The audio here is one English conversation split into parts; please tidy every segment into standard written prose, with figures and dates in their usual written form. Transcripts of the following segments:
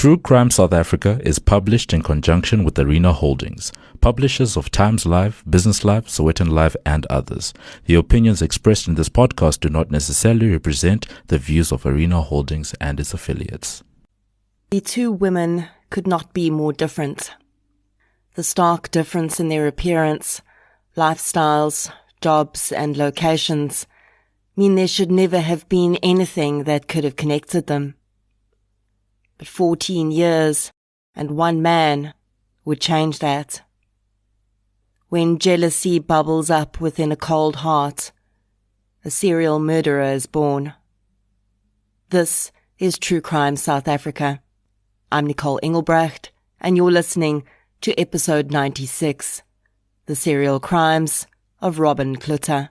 True Crime South Africa is published in conjunction with Arena Holdings, publishers of Times Live, Business Live, Sowetan Live, and others. The opinions expressed in this podcast do not necessarily represent the views of Arena Holdings and its affiliates. The two women could not be more different. The stark difference in their appearance, lifestyles, jobs, and locations mean there should never have been anything that could have connected them. But 14 years and one man would change that. When jealousy bubbles up within a cold heart, a serial murderer is born. This is True Crime South Africa. I'm Nicole Engelbrecht, and you're listening to episode 96, The Serial Crimes of Robin Cloete.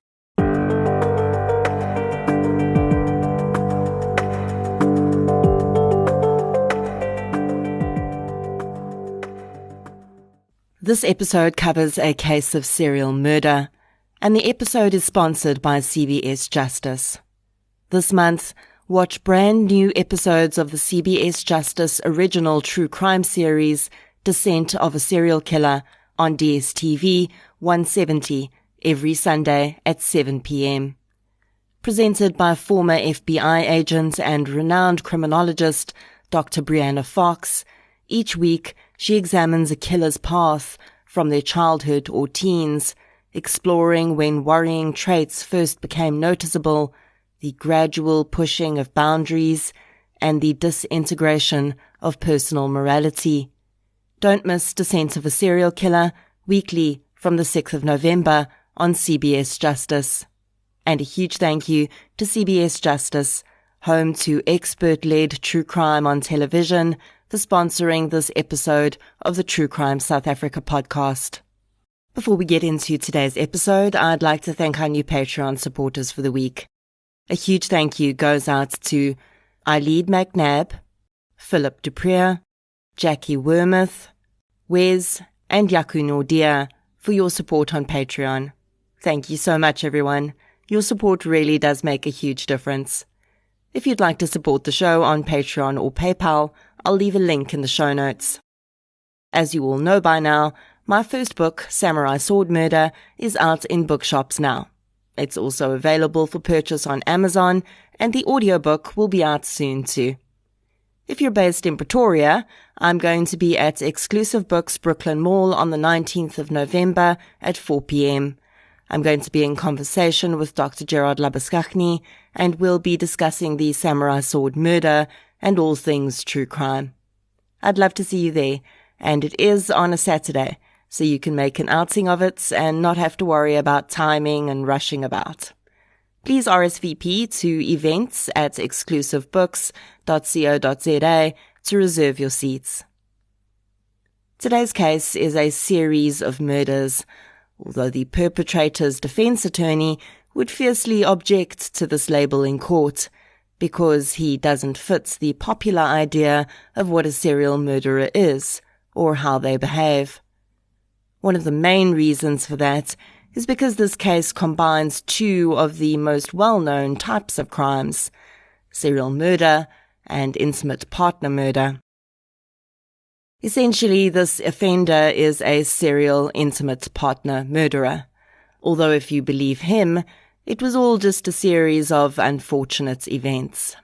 This episode covers a case of serial murder, and the episode is sponsored by CBS Justice. This month, watch brand new episodes of the CBS Justice original true crime series, Descent of a Serial Killer, on DSTV 170 every Sunday at 7 p.m. Presented by former FBI agent and renowned criminologist Dr. Brianna Fox, each week she examines a killer's path from their childhood or teens, exploring when worrying traits first became noticeable, the gradual pushing of boundaries, and the disintegration of personal morality. Don't miss Descent of a Serial Killer, weekly from the 6th of November on CBS Justice. And a huge thank you to CBS Justice, home to expert-led true crime on television, for sponsoring this episode of the True Crime South Africa podcast. Before we get into today's episode, I'd like to thank our new Patreon supporters for the week. A huge thank you goes out to Eileen McNabb, Philip Dupree, Jackie Wormuth, Wes, and Yaku Nordia for your support on Patreon. Thank you so much, everyone. Your support really does make a huge difference. If you'd like to support the show on Patreon or PayPal, I'll leave a link in the show notes. As you all know by now, my first book, Samurai Sword Murder, is out in bookshops now. It's also available for purchase on Amazon, and the audiobook will be out soon too. If you're based in Pretoria, I'm going to be at Exclusive Books Brooklyn Mall on the 19th of November at 4 p.m. I'm going to be in conversation with Dr. Gerard Labuskaghni, and we'll be discussing the Samurai Sword Murder and all things true crime. I'd love to see you there, and it is on a Saturday, so you can make an outing of it and not have to worry about timing and rushing about. Please RSVP to events at exclusivebooks.co.za to reserve your seats. Today's case is a series of murders, although the perpetrator's defense attorney would fiercely object to this label in court, because he doesn't fit the popular idea of what a serial murderer is, or how they behave. One of the main reasons for that is because this case combines two of the most well-known types of crimes, serial murder and intimate partner murder. Essentially, this offender is a serial intimate partner murderer, although if you believe him, it was all just a series of unfortunate events.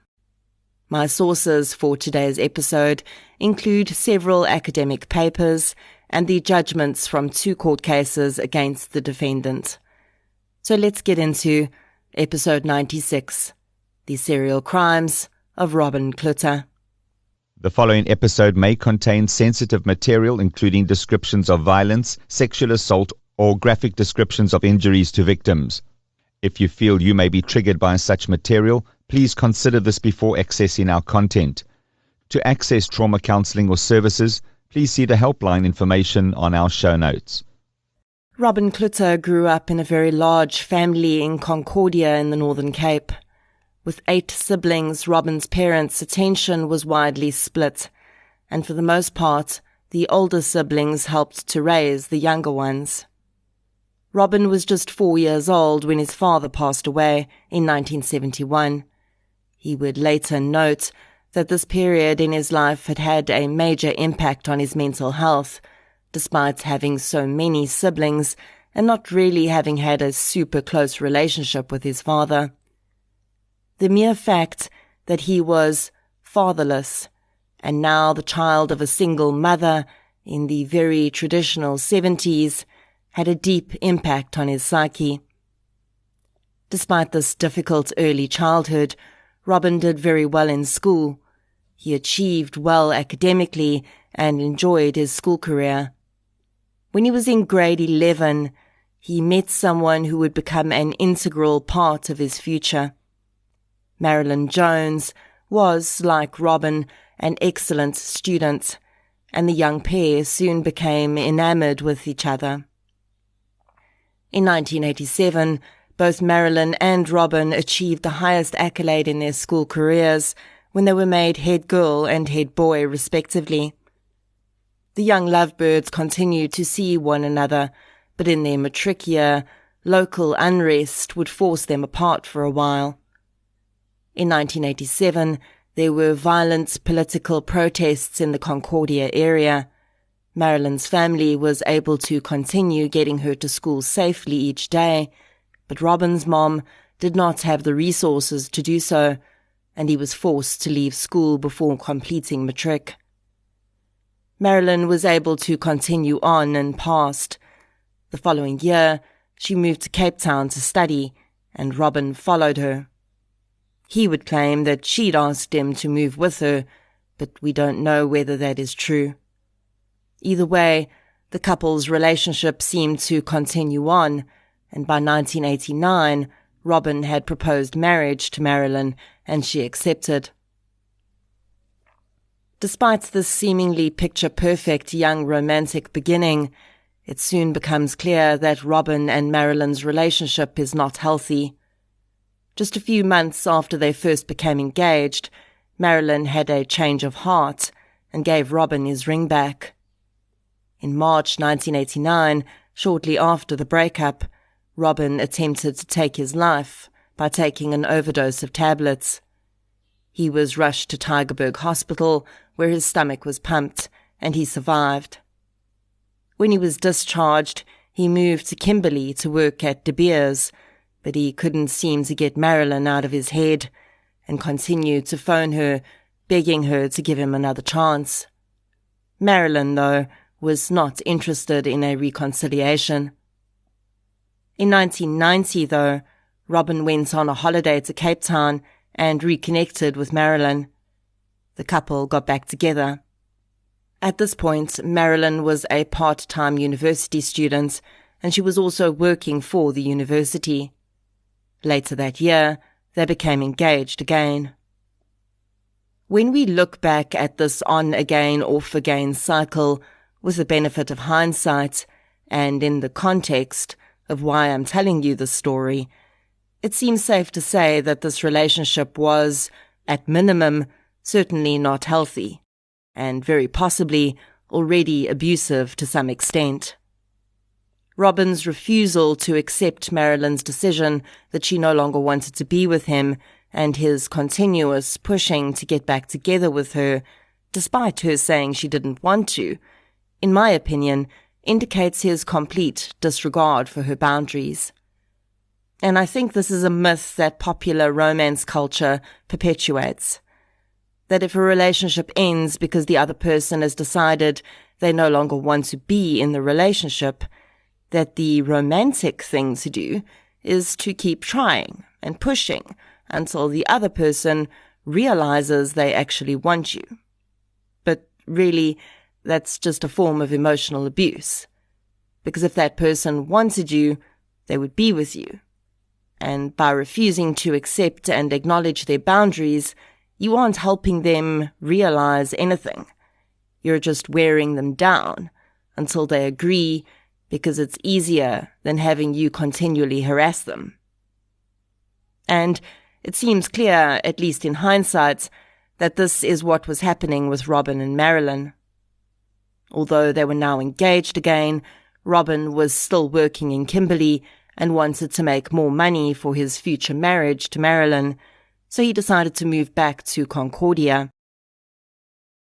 My sources for today's episode include several academic papers and the judgments from two court cases against the defendant. So let's get into episode 96, The Serial Crimes of Robin Cloete. The following episode may contain sensitive material, including descriptions of violence, sexual assault, or graphic descriptions of injuries to victims. If you feel you may be triggered by such material, please consider this before accessing our content. To access trauma counseling or services, please see the helpline information on our show notes. Robin Cloete grew up in a very large family in Concordia in the Northern Cape. With 8 siblings, Robin's parents' attention was widely split, and for the most part, the older siblings helped to raise the younger ones. Robin was just 4 years old when his father passed away in 1971. He would later note that this period in his life had had a major impact on his mental health, despite having so many siblings and not really having had a super close relationship with his father. The mere fact that he was fatherless and now the child of a single mother in the very traditional 70s had a deep impact on his psyche. Despite this difficult early childhood, Robin did very well in school. He achieved well academically and enjoyed his school career. When he was in grade 11, he met someone who would become an integral part of his future. Marilyn Jones was, like Robin, an excellent student, and the young pair soon became enamored with each other. In 1987, both Marilyn and Robin achieved the highest accolade in their school careers when they were made head girl and head boy, respectively. The young lovebirds continued to see one another, but in their matric year, local unrest would force them apart for a while. In 1987, there were violent political protests in the Concordia area. Marilyn's family was able to continue getting her to school safely each day, but Robin's mom did not have the resources to do so, and he was forced to leave school before completing matric. Marilyn was able to continue on and passed. The following year, she moved to Cape Town to study, and Robin followed her. He would claim that she'd asked him to move with her, but we don't know whether that is true. Either way, the couple's relationship seemed to continue on, and by 1989, Robin had proposed marriage to Marilyn, and she accepted. Despite this seemingly picture-perfect young romantic beginning, it soon becomes clear that Robin and Marilyn's relationship is not healthy. Just a few months after they first became engaged, Marilyn had a change of heart and gave Robin his ring back. In March 1989, shortly after the breakup, Robin attempted to take his life by taking an overdose of tablets. He was rushed to Tygerberg Hospital, where his stomach was pumped, and he survived. When he was discharged, he moved to Kimberley to work at De Beers, but he couldn't seem to get Marilyn out of his head and continued to phone her, begging her to give him another chance. Marilyn, though, was not interested in a reconciliation. In 1990, though, Robin went on a holiday to Cape Town and reconnected with Marilyn. The couple got back together. At this point, Marilyn was a part-time university student, and she was also working for the university. Later that year, they became engaged again. When we look back at this on-again, off-again cycle with the benefit of hindsight, and in the context of why I'm telling you this story, it seems safe to say that this relationship was, at minimum, certainly not healthy, and very possibly already abusive to some extent. Robin's refusal to accept Marilyn's decision that she no longer wanted to be with him, and his continuous pushing to get back together with her, despite her saying she didn't want to, in my opinion, indicates his complete disregard for her boundaries. And I think this is a myth that popular romance culture perpetuates. That if a relationship ends because the other person has decided they no longer want to be in the relationship, that the romantic thing to do is to keep trying and pushing until the other person realizes they actually want you. But really, that's just a form of emotional abuse. Because if that person wanted you, they would be with you. And by refusing to accept and acknowledge their boundaries, you aren't helping them realize anything. You're just wearing them down until they agree, because it's easier than having you continually harass them. And it seems clear, at least in hindsight, that this is what was happening with Robin and Marilyn. Although they were now engaged again, Robin was still working in Kimberley and wanted to make more money for his future marriage to Marilyn, so he decided to move back to Concordia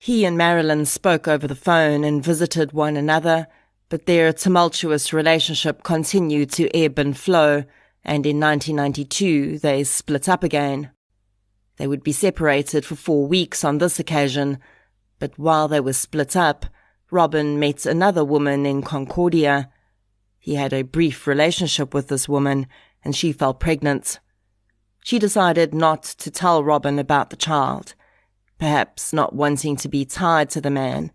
He and Marilyn spoke over the phone and visited one another, but their tumultuous relationship continued to ebb and flow, and in 1992 they split up again. They would be separated for 4 weeks on this occasion, but while they were split up, Robin met another woman in Concordia. He had a brief relationship with this woman, and she fell pregnant. She decided not to tell Robin about the child, perhaps not wanting to be tied to the man,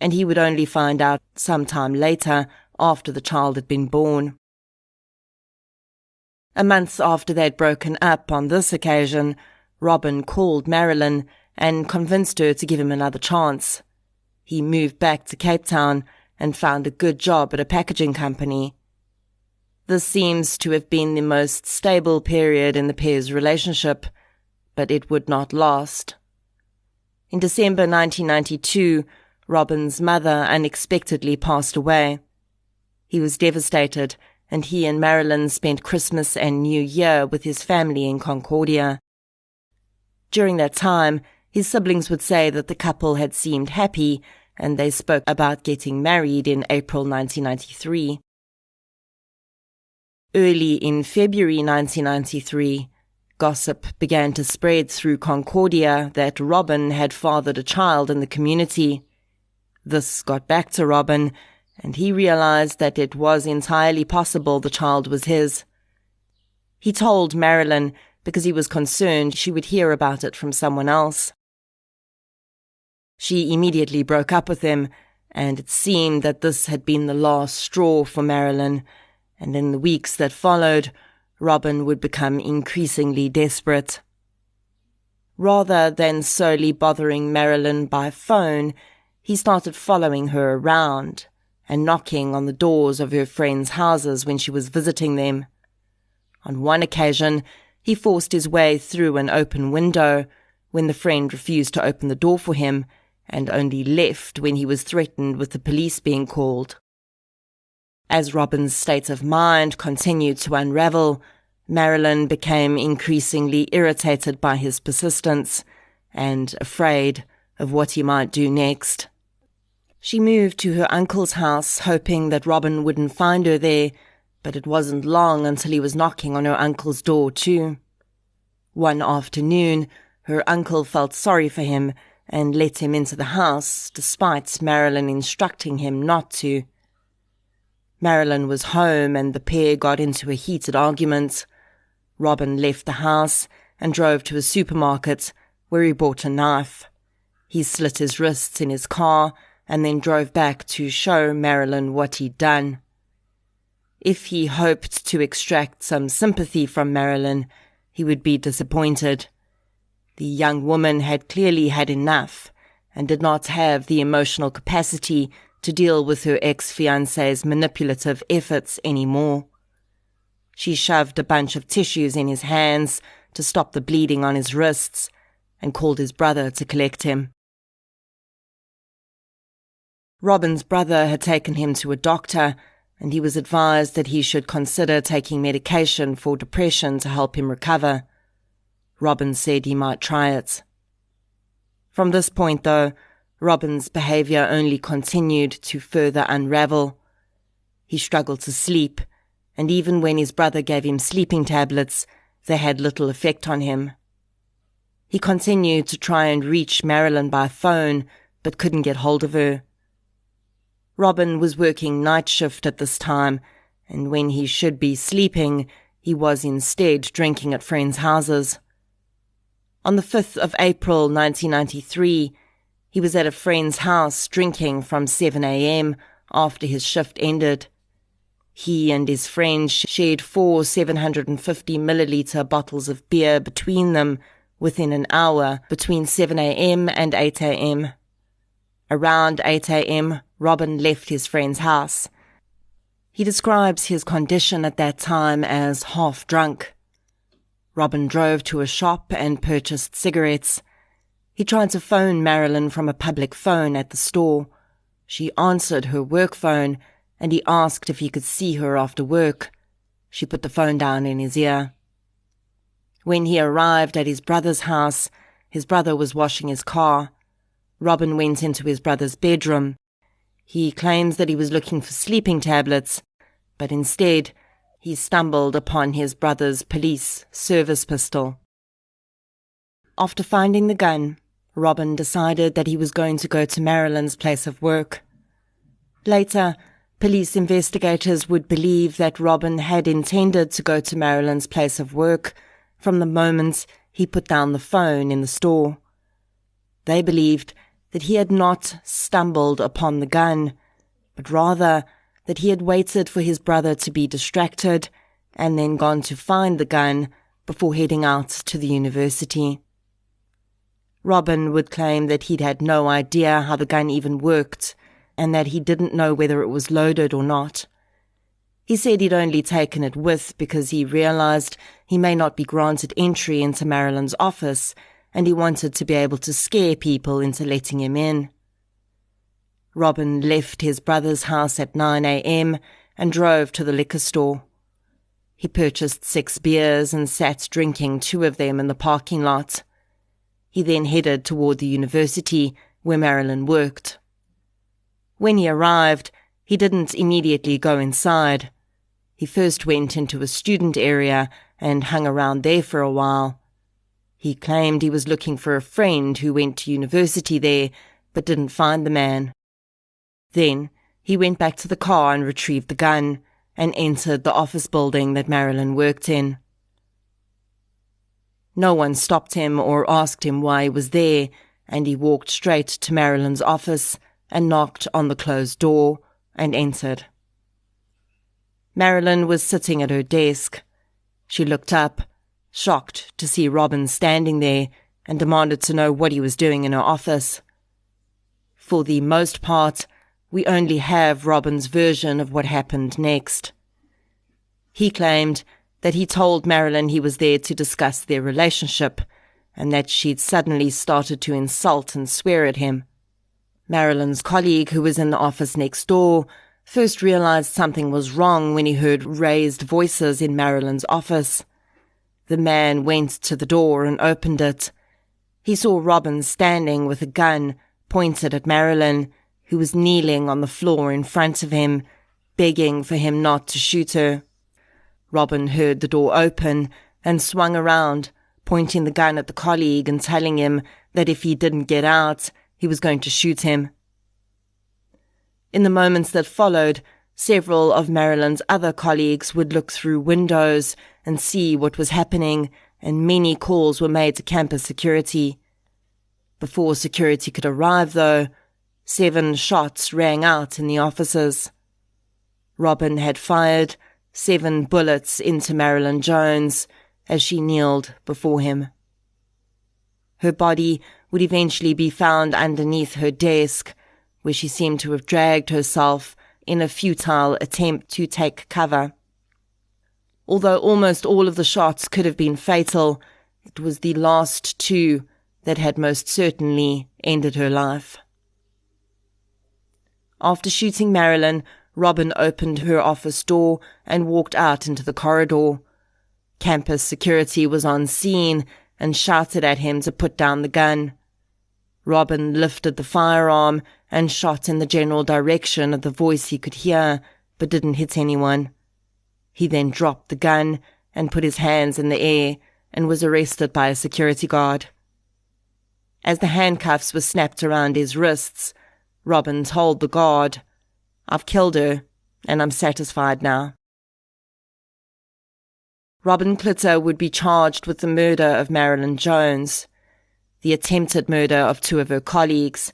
and he would only find out sometime later after the child had been born. A month after they'd broken up on this occasion, Robin called Marilyn and convinced her to give him another chance. He moved back to Cape Town and found a good job at a packaging company. This seems to have been the most stable period in the pair's relationship, but it would not last. In December 1992, Robin's mother unexpectedly passed away. He was devastated, and he and Marilyn spent Christmas and New Year with his family in Concordia. During that time, his siblings would say that the couple had seemed happy, and they spoke about getting married in April 1993. Early in February 1993, gossip began to spread through Concordia that Robin had fathered a child in the community. This got back to Robin, and he realized that it was entirely possible the child was his. He told Marilyn because he was concerned she would hear about it from someone else. She immediately broke up with him, and it seemed that this had been the last straw for Marilyn, and in the weeks that followed, Robin would become increasingly desperate. Rather than solely bothering Marilyn by phone, he started following her around and knocking on the doors of her friends' houses when she was visiting them. On one occasion, he forced his way through an open window when the friend refused to open the door for him and only left when he was threatened with the police being called. As Robin's state of mind continued to unravel, Marilyn became increasingly irritated by his persistence and afraid of what he might do next. She moved to her uncle's house, hoping that Robin wouldn't find her there, but it wasn't long until he was knocking on her uncle's door too. One afternoon, her uncle felt sorry for him and let him into the house, despite Marilyn instructing him not to. Marilyn was home and the pair got into a heated argument. Robin left the house and drove to a supermarket where he bought a knife. He slit his wrists in his car and then drove back to show Marilyn what he'd done. If he hoped to extract some sympathy from Marilyn, he would be disappointed. The young woman had clearly had enough and did not have the emotional capacity to deal with her ex-fiancé's manipulative efforts anymore. She shoved a bunch of tissues in his hands to stop the bleeding on his wrists and called his brother to collect him. Robin's brother had taken him to a doctor, and he was advised that he should consider taking medication for depression to help him recover. Robin said he might try it. From this point, though, Robin's behavior only continued to further unravel. He struggled to sleep, and even when his brother gave him sleeping tablets, they had little effect on him. He continued to try and reach Marilyn by phone, but couldn't get hold of her. Robin was working night shift at this time, and when he should be sleeping, he was instead drinking at friends' houses. On the 5th of April 1993, he was at a friend's house drinking from 7 a.m. after his shift ended. He and his friend shared 4 750-milliliter bottles of beer between them within an hour between 7 a.m. and 8 a.m. Around 8 a.m., Robin left his friend's house. He describes his condition at that time as half drunk. Robin drove to a shop and purchased cigarettes. He tried to phone Marilyn from a public phone at the store. She answered her work phone, and he asked if he could see her after work. She put the phone down in his ear. When he arrived at his brother's house, his brother was washing his car. Robin went into his brother's bedroom. He claims that he was looking for sleeping tablets, but instead he stumbled upon his brother's police service pistol. After finding the gun, Robin decided that he was going to go to Marilyn's place of work. Later, police investigators would believe that Robin had intended to go to Marilyn's place of work from the moment he put down the phone in the store. They believed that he had not stumbled upon the gun, but rather that he had waited for his brother to be distracted and then gone to find the gun before heading out to the university. Robin would claim that he'd had no idea how the gun even worked and that he didn't know whether it was loaded or not. He said he'd only taken it with because he realized he may not be granted entry into Marilyn's office and he wanted to be able to scare people into letting him in. Robin left his brother's house at 9 a.m. and drove to the liquor store. He purchased 6 beers and sat drinking 2 of them in the parking lot. He then headed toward the university where Marilyn worked. When he arrived, he didn't immediately go inside. He first went into a student area and hung around there for a while. He claimed he was looking for a friend who went to university there, but didn't find the man. Then he went back to the car and retrieved the gun, and entered the office building that Marilyn worked in. No one stopped him or asked him why he was there, and he walked straight to Marilyn's office and knocked on the closed door and entered. Marilyn was sitting at her desk. She looked up, shocked to see Robin standing there, and demanded to know what he was doing in her office. For the most part, we only have Robin's version of what happened next. He claimed that he told Marilyn he was there to discuss their relationship, and that she'd suddenly started to insult and swear at him. Marilyn's colleague, who was in the office next door, first realized something was wrong when he heard raised voices in Marilyn's office. The man went to the door and opened it. He saw Robin standing with a gun pointed at Marilyn, who was kneeling on the floor in front of him, begging for him not to shoot her. Robin heard the door open and swung around, pointing the gun at the colleague and telling him that if he didn't get out, he was going to shoot him. In the moments that followed, several of Marilyn's other colleagues would look through windows and see what was happening, and many calls were made to campus security. Before security could arrive, though, 7 shots rang out in the offices. Robin had fired 7 bullets into Marilyn Jones as she kneeled before him. Her body would eventually be found underneath her desk, where she seemed to have dragged herself in a futile attempt to take cover. Although almost all of the shots could have been fatal, it was the last 2 that had most certainly ended her life. After shooting Marilyn, Robin opened her office door and walked out into the corridor. Campus security was on scene and shouted at him to put down the gun. Robin lifted the firearm and shot in the general direction of the voice he could hear, but didn't hit anyone. He then dropped the gun and put his hands in the air and was arrested by a security guard. As the handcuffs were snapped around his wrists, Robin told the guard, "I've killed her, and I'm satisfied now." Robin Cloete would be charged with the murder of Marilyn Jones, the attempted murder of 2 of her colleagues,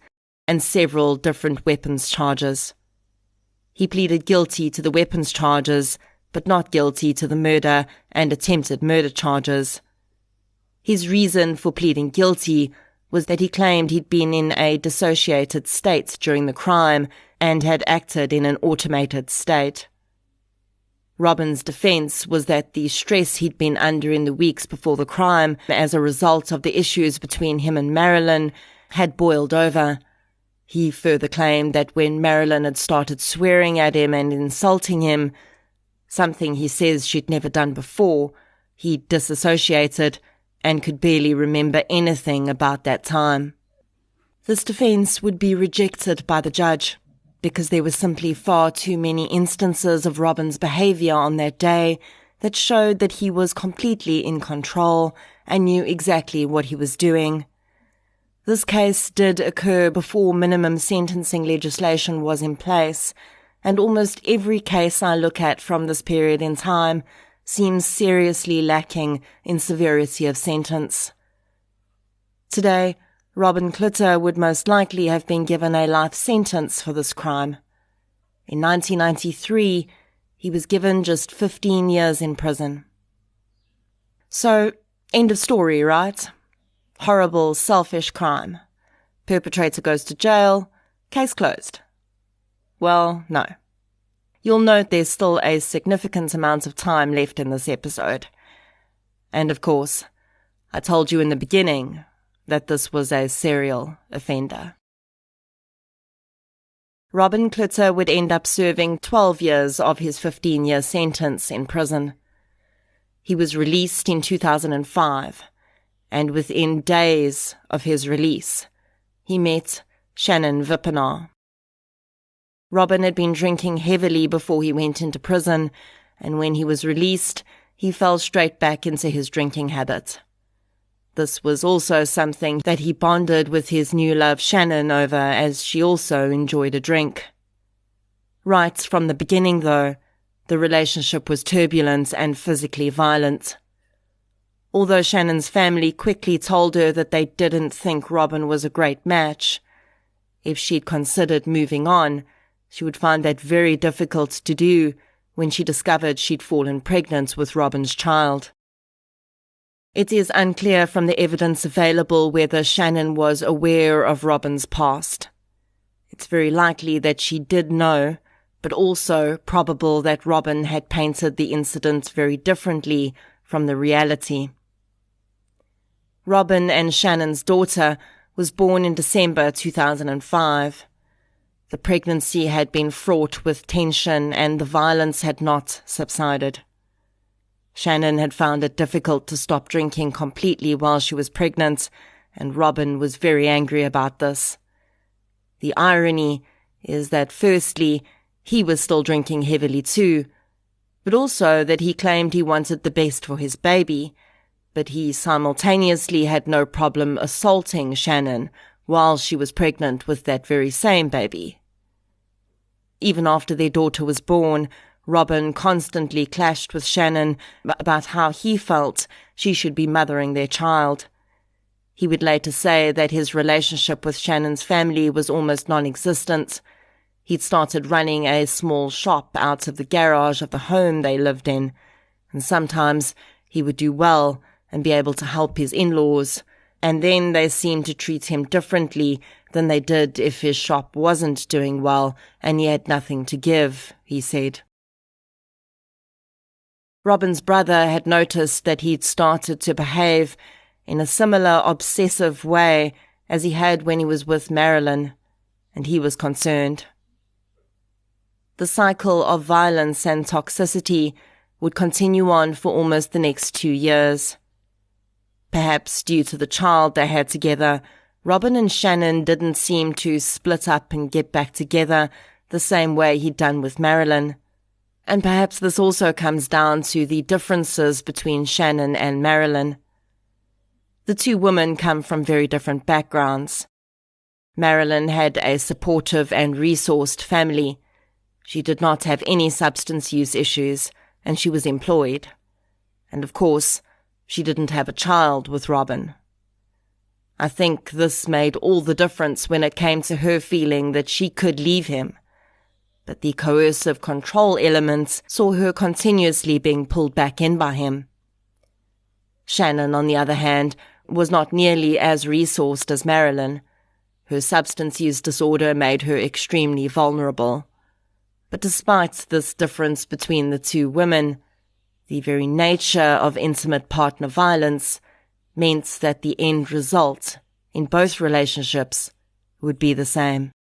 and several different weapons charges. He pleaded guilty to the weapons charges, but not guilty to the murder and attempted murder charges. His reason for pleading guilty was that he claimed he'd been in a dissociated state during the crime and had acted in an automated state. Robin's defense was that the stress he'd been under in the weeks before the crime, as a result of the issues between him and Marilyn, had boiled over. He further claimed that when Marilyn had started swearing at him and insulting him, something he says she'd never done before, he disassociated and could barely remember anything about that time. This defense would be rejected by the judge because there were simply far too many instances of Robin's behavior on that day that showed that he was completely in control and knew exactly what he was doing. This case did occur before minimum sentencing legislation was in place, and almost every case I look at from this period in time seems seriously lacking in severity of sentence. Today, Robin Cloete would most likely have been given a life sentence for this crime. In 1993, he was given just 15 years in prison. So, end of story, right? Horrible, selfish crime. Perpetrator goes to jail, case closed. Well, no. You'll note there's still a significant amount of time left in this episode. And of course, I told you in the beginning that this was a serial offender. Robin Cloete would end up serving 12 years of his 15-year sentence in prison. He was released in 2005, and within days of his release, he met Shannon Vippenaar. Robin had been drinking heavily before he went into prison, and when he was released, he fell straight back into his drinking habit. This was also something that he bonded with his new love Shannon over, as she also enjoyed a drink. Right from the beginning, though, the relationship was turbulent and physically violent. Although Shannon's family quickly told her that they didn't think Robin was a great match, if she'd considered moving on, she would find that very difficult to do when she discovered she'd fallen pregnant with Robin's child. It is unclear from the evidence available whether Shannon was aware of Robin's past. It's very likely that she did know, but also probable that Robin had painted the incident very differently from the reality. Robin and Shannon's daughter was born in December 2005. The pregnancy had been fraught with tension and the violence had not subsided. Shannon had found it difficult to stop drinking completely while she was pregnant, and Robin was very angry about this. The irony is that firstly, he was still drinking heavily too, but also that he claimed he wanted the best for his baby, but he simultaneously had no problem assaulting Shannon while she was pregnant with that very same baby. Even after their daughter was born, Robin constantly clashed with Shannon about how he felt she should be mothering their child. He would later say that his relationship with Shannon's family was almost non-existent. He'd started running a small shop out of the garage of the home they lived in, and sometimes he would do well and be able to help his in-laws, and then they seemed to treat him differently than they did if his shop wasn't doing well and he had nothing to give, he said. Robin's brother had noticed that he'd started to behave in a similar obsessive way as he had when he was with Marilyn, and he was concerned. The cycle of violence and toxicity would continue on for almost the next 2 years. Perhaps due to the child they had together, Robin and Shannon didn't seem to split up and get back together the same way he'd done with Marilyn. And perhaps this also comes down to the differences between Shannon and Marilyn. The two women come from very different backgrounds. Marilyn had a supportive and resourced family. She did not have any substance use issues, and she was employed. And of course, she didn't have a child with Robin. I think this made all the difference when it came to her feeling that she could leave him. But the coercive control elements saw her continuously being pulled back in by him. Shannon, on the other hand, was not nearly as resourced as Marilyn. Her substance use disorder made her extremely vulnerable. But despite this difference between the two women, the very nature of intimate partner violence meant that the end result in both relationships would be the same.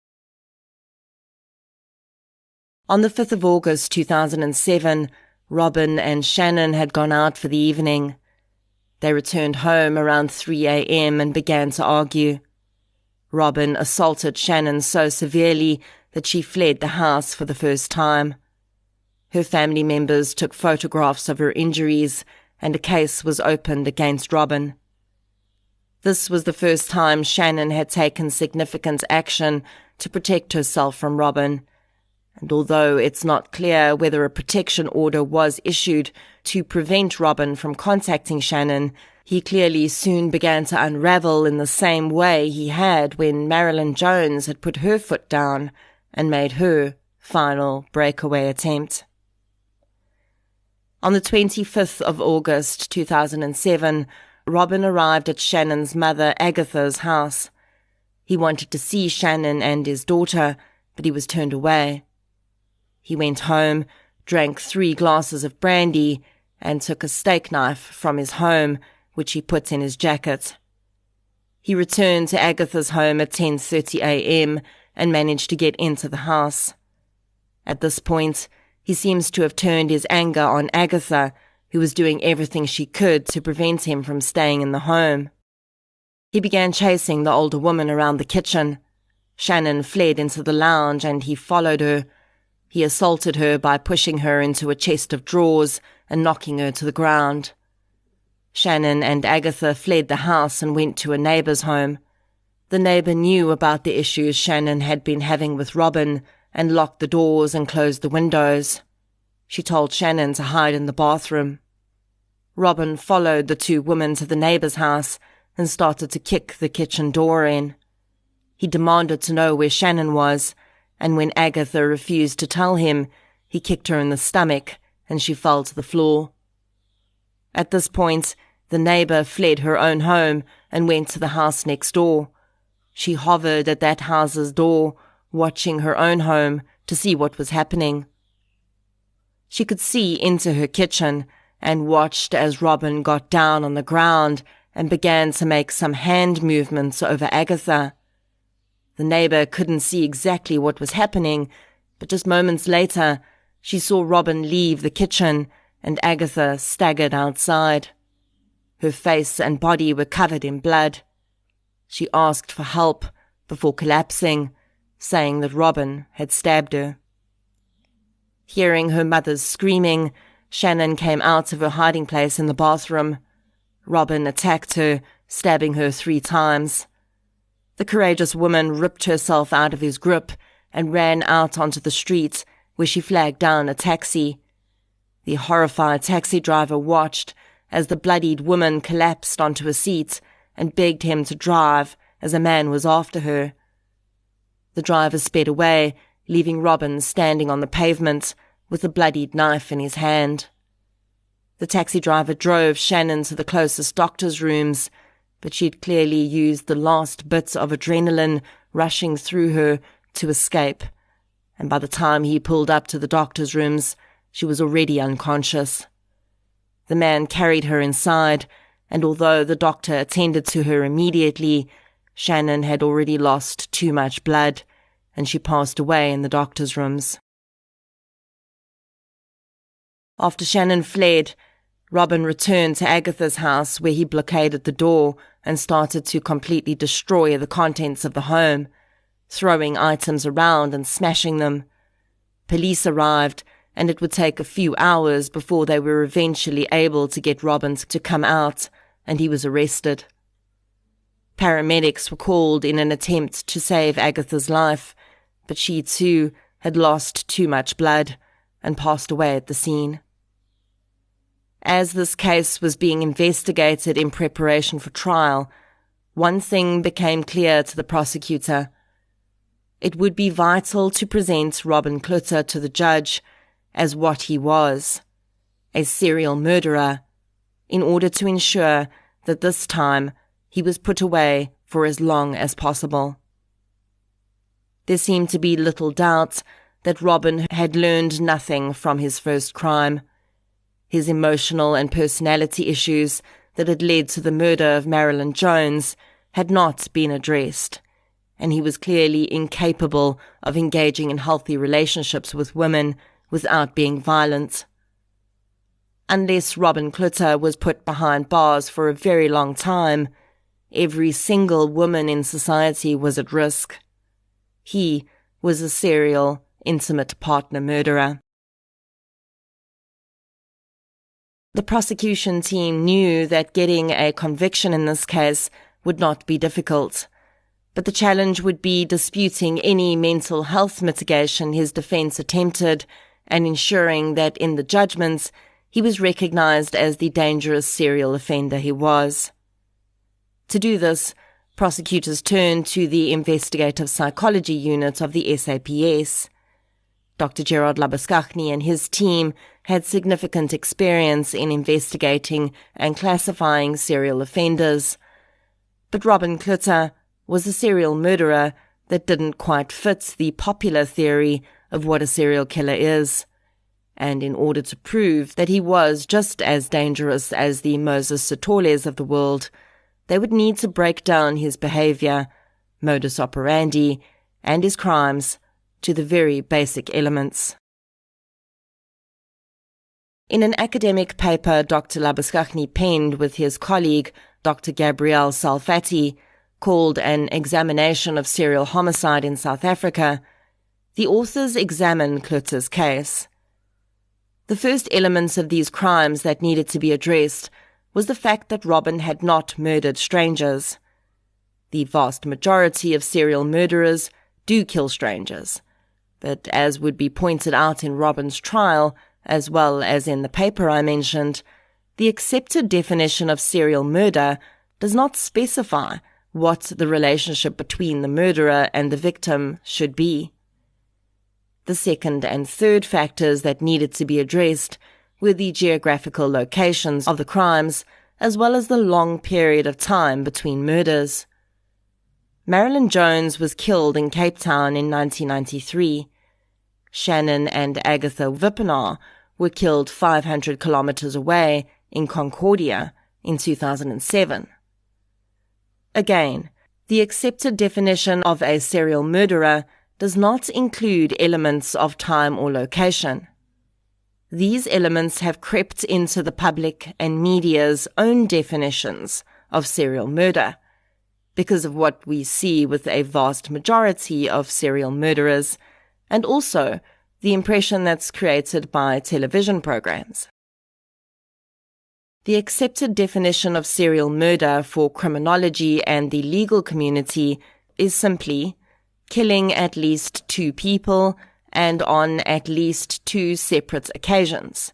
On the 5th of August 2007, Robin and Shannon had gone out for the evening. They returned home around 3 a.m. and began to argue. Robin assaulted Shannon so severely that she fled the house for the first time. Her family members took photographs of her injuries, and a case was opened against Robin. This was the first time Shannon had taken significant action to protect herself from Robin, and although it's not clear whether a protection order was issued to prevent Robin from contacting Shannon, he clearly soon began to unravel in the same way he had when Marilyn Jones had put her foot down and made her final breakaway attempt. On the 25th of August 2007, Robin arrived at Shannon's mother Agatha's house. He wanted to see Shannon and his daughter, but he was turned away. He went home, drank 3 glasses of brandy, and took a steak knife from his home, which he put in his jacket. He returned to Agatha's home at 10:30 a.m. and managed to get into the house. At this point, he seems to have turned his anger on Agatha, who was doing everything she could to prevent him from staying in the home. He began chasing the older woman around the kitchen. Shannon fled into the lounge and he followed her. He assaulted her by pushing her into a chest of drawers and knocking her to the ground. Shannon and Agatha fled the house and went to a neighbour's home. The neighbour knew about the issues Shannon had been having with Robin and locked the doors and closed the windows. She told Shannon to hide in the bathroom. Robin followed the 2 women to the neighbour's house and started to kick the kitchen door in. He demanded to know where Shannon was, and when Agatha refused to tell him, he kicked her in the stomach and she fell to the floor. At this point, the neighbour fled her own home and went to the house next door. She hovered at that house's door, watching her own home to see what was happening. She could see into her kitchen and watched as Robin got down on the ground and began to make some hand movements over Agatha. The neighbour couldn't see exactly what was happening, but just moments later, she saw Robin leave the kitchen and Agatha staggered outside. Her face and body were covered in blood. She asked for help before collapsing, saying that Robin had stabbed her. Hearing her mother's screaming, Shannon came out of her hiding place in the bathroom. Robin attacked her, stabbing her 3 times. The courageous woman ripped herself out of his grip and ran out onto the street, where she flagged down a taxi. The horrified taxi driver watched as the bloodied woman collapsed onto a seat and begged him to drive as a man was after her. The driver sped away, leaving Robin standing on the pavement with a bloodied knife in his hand. The taxi driver drove Shannon to the closest doctor's rooms, but she'd clearly used the last bits of adrenaline rushing through her to escape, and by the time he pulled up to the doctor's rooms, she was already unconscious. The man carried her inside, and although the doctor attended to her immediately, Shannon had already lost too much blood, and she passed away in the doctor's rooms. After Shannon fled, Robin returned to Agatha's house, where he blockaded the door and started to completely destroy the contents of the home, throwing items around and smashing them. Police arrived, and it would take a few hours before they were eventually able to get Robin to come out, and he was arrested. Paramedics were called in an attempt to save Agatha's life, but she too had lost too much blood and passed away at the scene. As this case was being investigated in preparation for trial, one thing became clear to the prosecutor. It would be vital to present Robin Cloete to the judge as what he was, a serial murderer, in order to ensure that this time he was put away for as long as possible. There seemed to be little doubt that Robin had learned nothing from his first crime. His emotional and personality issues that had led to the murder of Marilyn Jones had not been addressed, and he was clearly incapable of engaging in healthy relationships with women without being violent. Unless Robin Cloete was put behind bars for a very long time, every single woman in society was at risk. He was a serial, intimate partner murderer. The prosecution team knew that getting a conviction in this case would not be difficult, but the challenge would be disputing any mental health mitigation his defense attempted and ensuring that in the judgments he was recognized as the dangerous serial offender he was. To do this, prosecutors turned to the investigative psychology unit of the SAPS. Dr. Gerard Labuschagne and his team had significant experience in investigating and classifying serial offenders. But Robin Cloete was a serial murderer that didn't quite fit the popular theory of what a serial killer is. And in order to prove that he was just as dangerous as the Moses Sitoles of the world, they would need to break down his behavior, modus operandi, and his crimes to the very basic elements. In an academic paper Dr. Labuschagne penned with his colleague Dr. Gabriel Salfati, called An Examination of Serial Homicide in South Africa, the authors examine Cloete's case. The first elements of these crimes that needed to be addressed was the fact that Robin had not murdered strangers. The vast majority of serial murderers do kill strangers, but as would be pointed out in Robin's trial, as well as in the paper I mentioned, the accepted definition of serial murder does not specify what the relationship between the murderer and the victim should be. The second and third factors that needed to be addressed were the geographical locations of the crimes, as well as the long period of time between murders. Marilyn Jones was killed in Cape Town in 1993. Shannon and Agatha Wippenaar were killed 500 kilometers away in Concordia in 2007. Again, the accepted definition of a serial murderer does not include elements of time or location. These elements have crept into the public and media's own definitions of serial murder because of what we see with a vast majority of serial murderers, and also the impression that's created by television programs. The accepted definition of serial murder for criminology and the legal community is simply killing at least 2 people and on at least 2 separate occasions,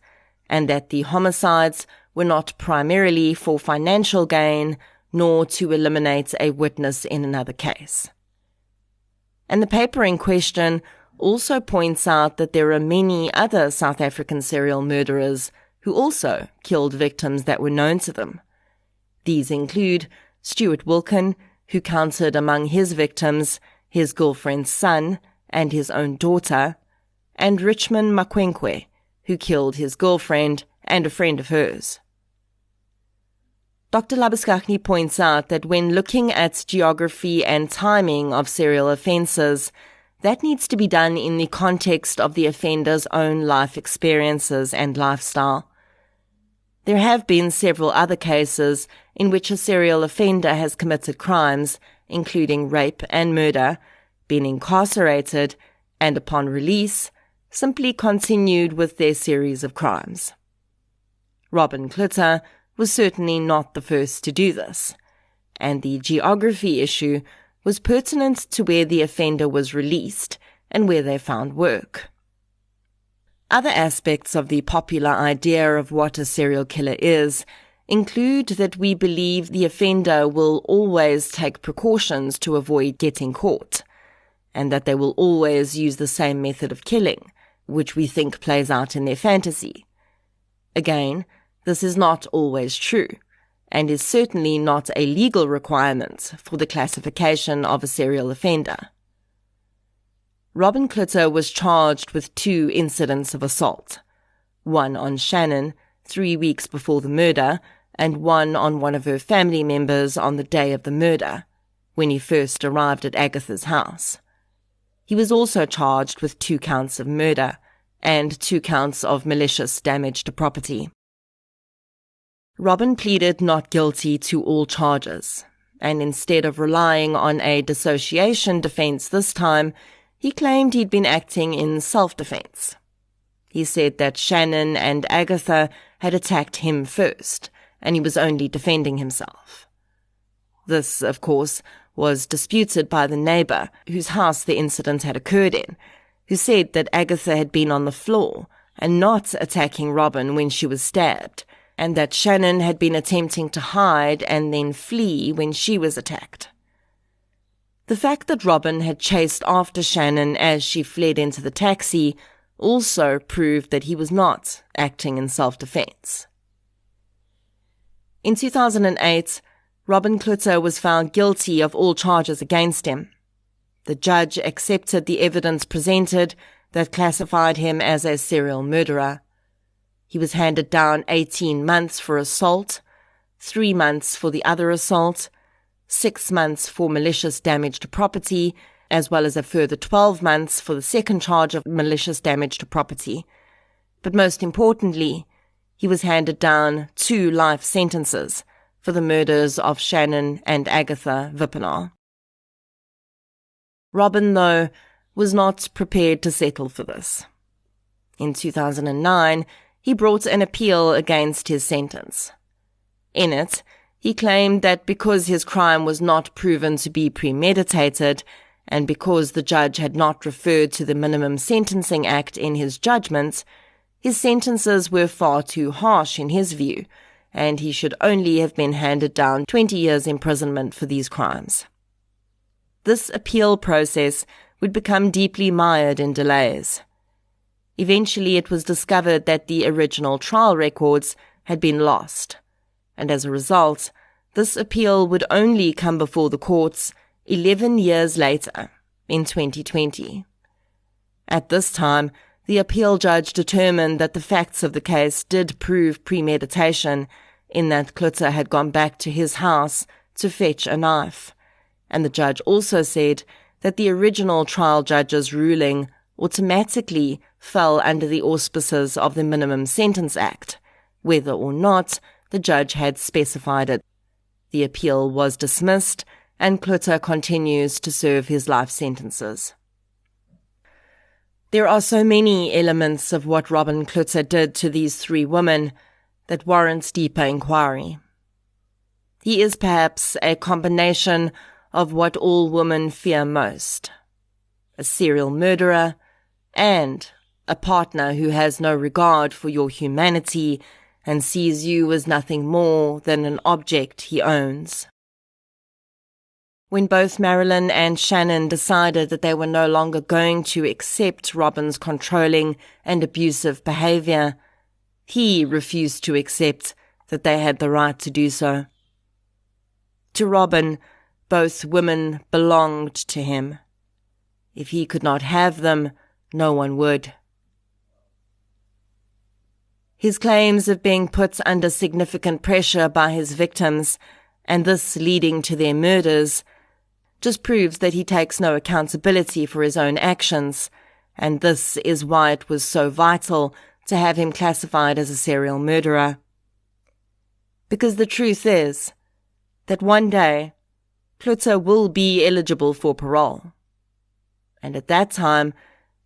and that the homicides were not primarily for financial gain nor to eliminate a witness in another case. And the paper in question also points out that there are many other South African serial murderers who also killed victims that were known to them. These include Stuart Wilken, who counted among his victims his girlfriend's son and his own daughter, and Richmond Makwenkwe, who killed his girlfriend and a friend of hers. Dr. Labuschagne points out that when looking at geography and timing of serial offences, that needs to be done in the context of the offender's own life experiences and lifestyle. There have been several other cases in which a serial offender has committed crimes, including rape and murder, been incarcerated, and upon release, simply continued with their series of crimes. Robin Cloete was certainly not the first to do this, and the geography issue was pertinent to where the offender was released and where they found work. Other aspects of the popular idea of what a serial killer is include that we believe the offender will always take precautions to avoid getting caught, and that they will always use the same method of killing, which we think plays out in their fantasy. Again, this is not always true, and is certainly not a legal requirement for the classification of a serial offender. Robin Cloete was charged with 2 incidents of assault, one on Shannon 3 weeks before the murder, and one on one of her family members on the day of the murder, when he first arrived at Agatha's house. He was also charged with 2 counts of murder and 2 counts of malicious damage to property. Robin pleaded not guilty to all charges, and instead of relying on a dissociation defense this time, he claimed he'd been acting in self-defense. He said that Shannon and Agatha had attacked him first, and he was only defending himself. This, of course, was disputed by the neighbour whose house the incident had occurred in, who said that Agatha had been on the floor and not attacking Robin when she was stabbed, and that Shannon had been attempting to hide and then flee when she was attacked. The fact that Robin had chased after Shannon as she fled into the taxi also proved that he was not acting in self-defense. In 2008, Robin Cloete was found guilty of all charges against him. The judge accepted the evidence presented that classified him as a serial murderer. He was handed down 18 months for assault, 3 months for the other assault, 6 months for malicious damage to property, as well as a further 12 months for the second charge of malicious damage to property. But most importantly, he was handed down 2 life sentences for the murders of Shannon and Agatha Vippenaar. Robin, though, was not prepared to settle for this. In 2009, he brought an appeal against his sentence. In it, he claimed that because his crime was not proven to be premeditated, and because the judge had not referred to the Minimum Sentencing Act in his judgment, his sentences were far too harsh in his view, and he should only have been handed down 20 years imprisonment for these crimes. This appeal process would become deeply mired in delays. Eventually it was discovered that the original trial records had been lost, and as a result, this appeal would only come before the courts 11 years later, in 2020. At this time, the appeal judge determined that the facts of the case did prove premeditation, in that Cloete had gone back to his house to fetch a knife, and the judge also said that the original trial judge's ruling automatically fell under the auspices of the Minimum Sentence Act, whether or not the judge had specified it. The appeal was dismissed, and Cloete continues to serve his life sentences. There are so many elements of what Robin Cloete did to these 3 women that warrants deeper inquiry. He is perhaps a combination of what all women fear most: a serial murderer and a partner who has no regard for your humanity and sees you as nothing more than an object he owns. When both Marilyn and Shannon decided that they were no longer going to accept Robin's controlling and abusive behavior, he refused to accept that they had the right to do so. To Robin, both women belonged to him. If he could not have them, no one would. His claims of being put under significant pressure by his victims, and this leading to their murders, just proves that he takes no accountability for his own actions, and this is why it was so vital to have him classified as a serial murderer. Because the truth is that one day Cloete will be eligible for parole, and at that time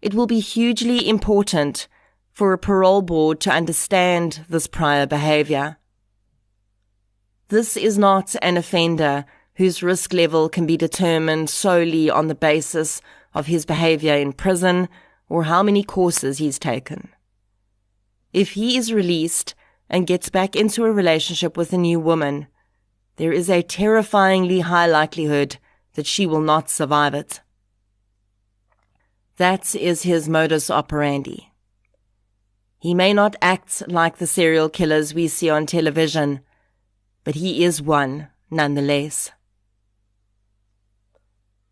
it will be hugely important for a parole board to understand this prior behavior. This is not an offender whose risk level can be determined solely on the basis of his behavior in prison or how many courses he's taken. If he is released and gets back into a relationship with a new woman, there is a terrifyingly high likelihood that she will not survive it. That is his modus operandi. He may not act like the serial killers we see on television, but he is one nonetheless.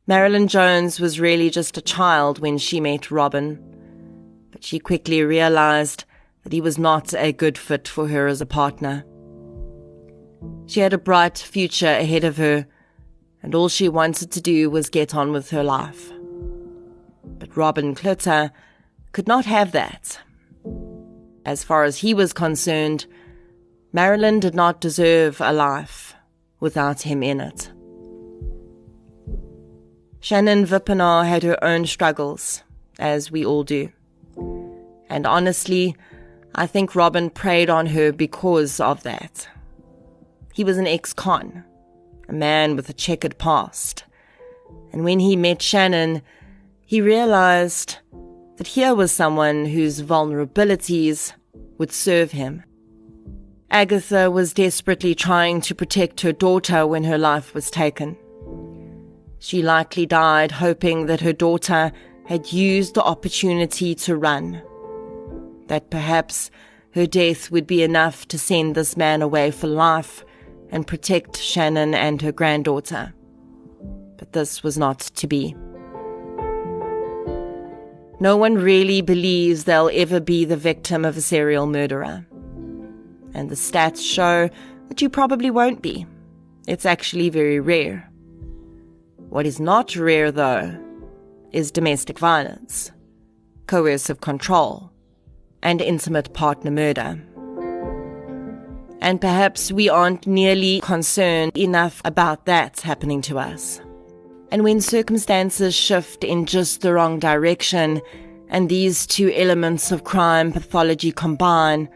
Marilyn Jones was really just a child when she met Robin, but she quickly realized that he was not a good fit for her as a partner. She had a bright future ahead of her, and all she wanted to do was get on with her life. But Robin Cloete could not have that. As far as he was concerned, Marilyn did not deserve a life without him in it. Shannon Vippenaar had her own struggles, as we all do. And honestly, I think Robin preyed on her because of that. He was an ex-con, a man with a checkered past. And when he met Shannon, he realized that here was someone whose vulnerabilities would serve him. Agatha was desperately trying to protect her daughter when her life was taken. She likely died hoping that her daughter had used the opportunity to run, that perhaps her death would be enough to send this man away for life and protect Shannon and her granddaughter. But this was not to be. No one really believes they'll ever be the victim of a serial murderer. And the stats show that you probably won't be. It's actually very rare. What is not rare, though, is domestic violence, coercive control, and intimate partner murder. And perhaps we aren't nearly concerned enough about that happening to us. And when circumstances shift in just the wrong direction, and these two elements of crime pathology combine,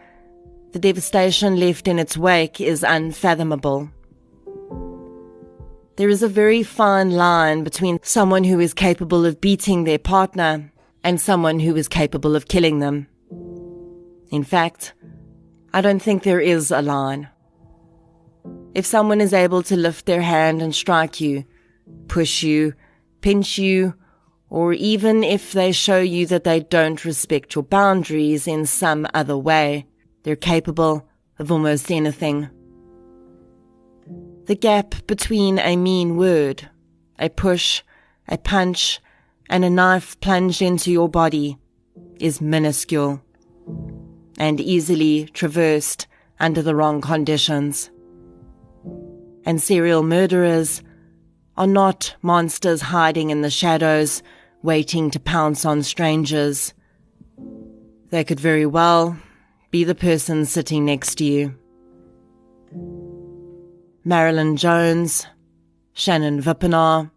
the devastation left in its wake is unfathomable. There is a very fine line between someone who is capable of beating their partner and someone who is capable of killing them. In fact, I don't think there is a line. If someone is able to lift their hand and strike you, push you, pinch you, or even if they show you that they don't respect your boundaries in some other way, they're capable of almost anything. The gap between a mean word, a push, a punch, and a knife plunged into your body is minuscule and easily traversed under the wrong conditions. And serial murderers are not monsters hiding in the shadows, waiting to pounce on strangers. They could very well be the person sitting next to you. Marilyn Jones, Shannon Vippenaar,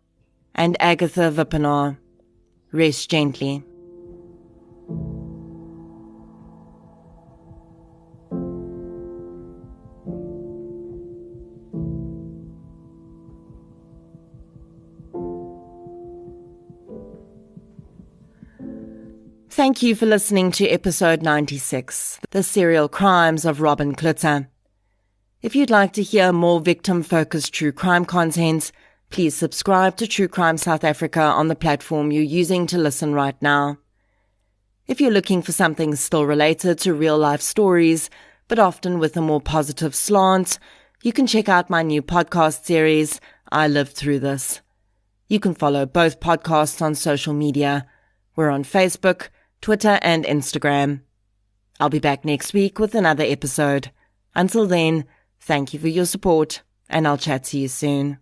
and Agatha Vippenaar, rest gently. Thank you for listening to episode 96, The Serial Crimes of Robin Cloete. If you'd like to hear more victim-focused true crime content, please subscribe to True Crime South Africa on the platform you're using to listen right now. If you're looking for something still related to real-life stories, but often with a more positive slant, you can check out my new podcast series, I Lived Through This. You can follow both podcasts on social media. We're on Facebook, Twitter, and Instagram. I'll be back next week with another episode. Until then, thank you for your support, and I'll chat to you soon.